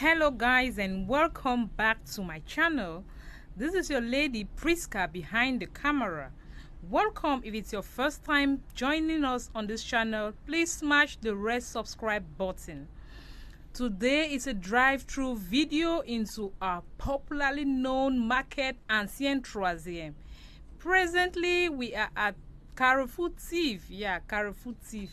Hello guys, and welcome back to my channel. This is your lady Prisca behind the camera. Welcome. If it's your first time joining us on this channel, please smash the red subscribe button. Today is a drive-through video into our popularly known market, Ancien troiseme. Presently we are at Carrefour Thief. Carrefour Thief.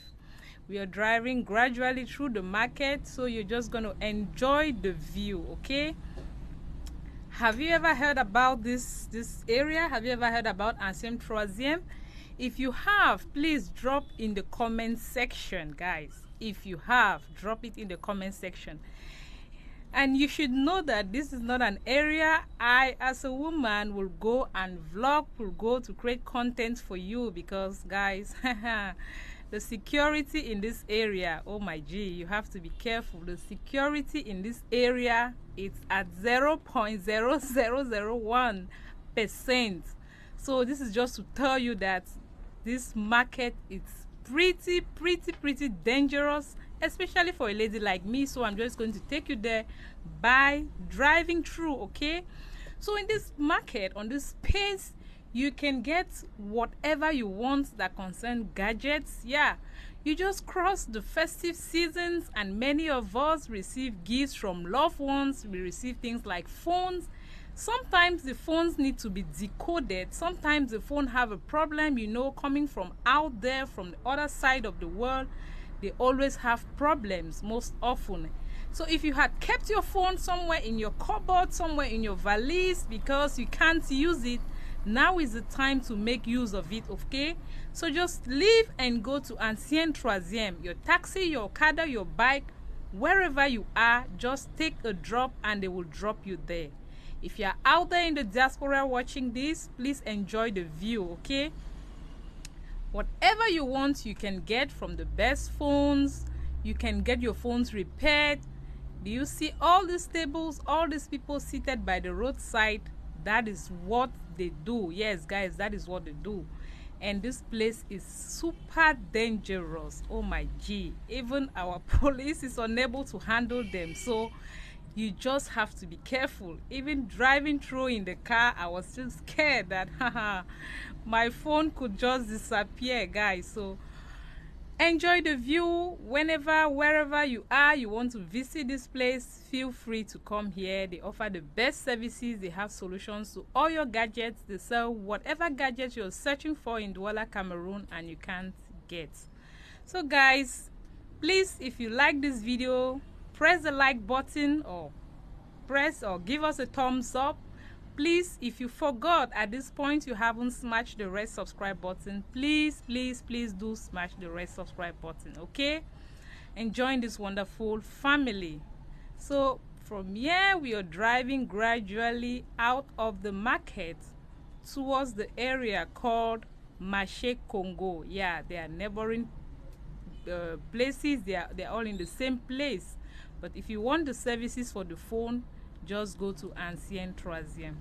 We are driving gradually through the market, so you're just going to enjoy the view. Okay, have you ever heard about this area? Have you ever heard about Ancien troiseme? If you have, please drop in the comment section, guys. If you have, drop it in the comment section. And you should know that this is not an area I as a woman will go and vlog, will go to create content for you, because guys, the security in this area, oh my G, you have to be careful. The security in this area is at 0.0001%. So this is just to tell you that this market is pretty dangerous, especially for a lady like me. So I'm just going to take you there by driving through. Okay, so in this market, on this space, you can get whatever you want that concern gadgets. You just cross the festive seasons, and many of us receive gifts from loved ones. We receive things like phones. Sometimes the phones need to be decoded. Sometimes the phone have a problem, you know, coming from out there, from the other side of the world. They always have problems most often. So if you had kept your phone somewhere in your cupboard, somewhere in your valise, because you can't use it, now is the time to make use of it. Okay, so just leave and go to Ancien troiseme. Your taxi, your Okada, your bike, wherever you are, just take a drop and they will drop you there. If you're out there in the diaspora watching this, please enjoy the view. Okay, whatever you want you can get from the best phones. You can get your phones repaired. Do you see all these tables, all these people seated by the roadside? That is what they do. Yes guys, that is what they do. And this place is super dangerous. Oh my G, even our police is unable to handle them. So you just have to be careful. Even driving through in the car, I was still scared that my phone could just disappear, guys. So enjoy the view. Whenever, wherever you are, you want to visit this place, feel free to come here. They offer the best services. They have solutions to all your gadgets. They sell whatever gadgets you're searching for in Douala, Cameroon, and you can't get. So guys, please, if you like this video, press the like button, or give us a thumbs up. Please, if you forgot at this point you haven't smashed the red subscribe button, please do smash the red subscribe button. Okay, and join this wonderful family. So from here we are driving gradually out of the market towards the area called Marché Congo. They are neighboring places. They're all in the same place. But if you want the services for the phone, just go to Ancien troiseme.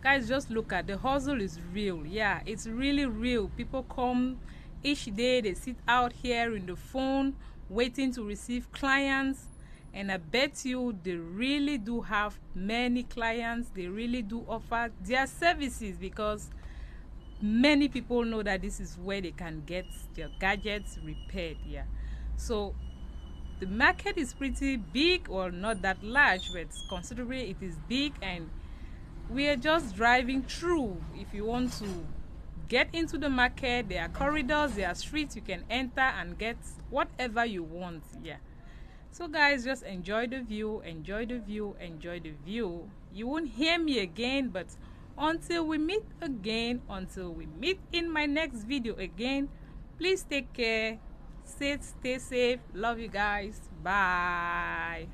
Guys, just look at the hustle. Is real. It's really real. People come each day, they sit out here in the phone waiting to receive clients, and I bet you they really do have many clients. They really do offer their services, because many people know that this is where they can get their gadgets repaired. So the market is pretty big, or not that large, but considerably it is big, and we are just driving through. If you want to get into the market, there are corridors, there are streets you can enter and get whatever you want. So guys, just enjoy the view, enjoy the view, enjoy the view. You won't hear me again, but until we meet again, until we meet in my next video again, please take care, stay safe, love you guys, bye.